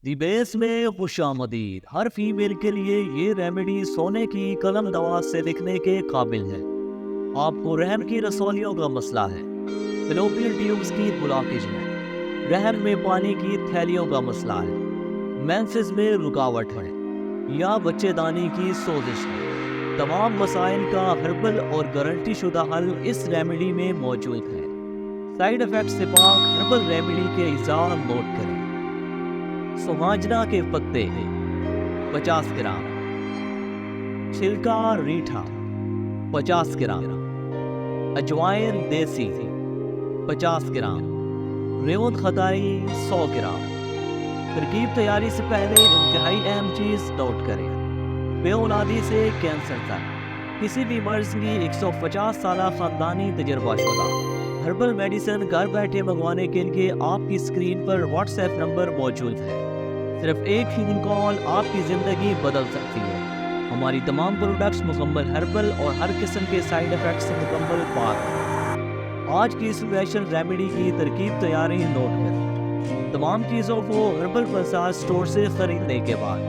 دی بیس میں خوش آمدید۔ ہر فیمیل کے لیے یہ ریمیڈی سونے کی قلم دوا سے لکھنے کے قابل ہے۔ آپ کو رحم کی رسولیوں کا مسئلہ ہے، فلوپین ٹیوبز کی بلاکیج ہے، رحم میں پانی کی تھیلیوں کا مسئلہ ہے، مینسز میں رکاوٹ ہے یا بچے دانی کی سوزش ہے، تمام مسائل کا ہربل اور گارنٹی شدہ حل اس ریمیڈی میں موجود ہے۔ سائیڈ ایفیکٹ سے پاک ہربل ریمیڈی کے اجزاء نوٹ کریں۔ سوہانجنا کے پتے 50 گرام، چھلکا ریٹھا 50 گرام، اجوائن دیسی 50 گرام، ریون خطائی 100 گرام۔ ترکیب تیاری سے پہلے انتہائی اہم چیز نوٹ کریں۔ بے اولادی سے کینسر تک کسی بھی مرض کی 150 سالہ خاندانی تجربہ شدہ ہربل میڈیسن گھر بیٹھے منگوانے کے لیے آپ کی اسکرین پر واٹس ایپ نمبر موجود ہے۔ صرف ایک فون کال آپ کی زندگی بدل سکتی ہے۔ ہماری تمام پروڈکٹس مکمل ہربل اور ہر قسم کے سائیڈ ایفیکٹ سے مکمل پاک ہیں۔ آج کی اسپیشل ریمیڈی کی ترکیب تیاری نوٹ کریں۔ تمام چیزوں کو ہربل بازار اسٹور سے خریدنے کے بعد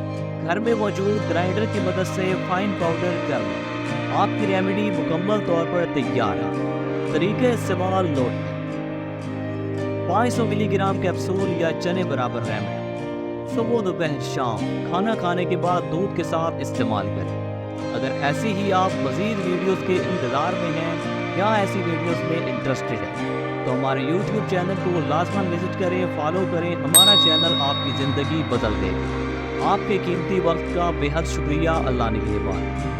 گھر میں موجود گرائنڈر کی مدد سے فائن پاؤڈر کر لیں۔ آپ کی ریمیڈی مکمل طور پر تیار ہے۔ طریقے استعمال نوٹ کریں۔ 500 ملی گرام کیپسول یا چنے برابر ریمیڈی صبح دوپہر شام کھانا کھانے کے بعد دودھ کے ساتھ استعمال کریں۔ اگر ایسی ہی آپ مزید ویڈیوز کے انتظار میں ہیں یا ایسی ویڈیوز میں انٹرسٹڈ ہیں تو ہمارے یوٹیوب چینل کو لازماً وزٹ کریں، فالو کریں۔ ہمارا چینل آپ کی زندگی بدل دے۔ آپ کے قیمتی وقت کا بے حد شکریہ۔ اللہ نگہبان۔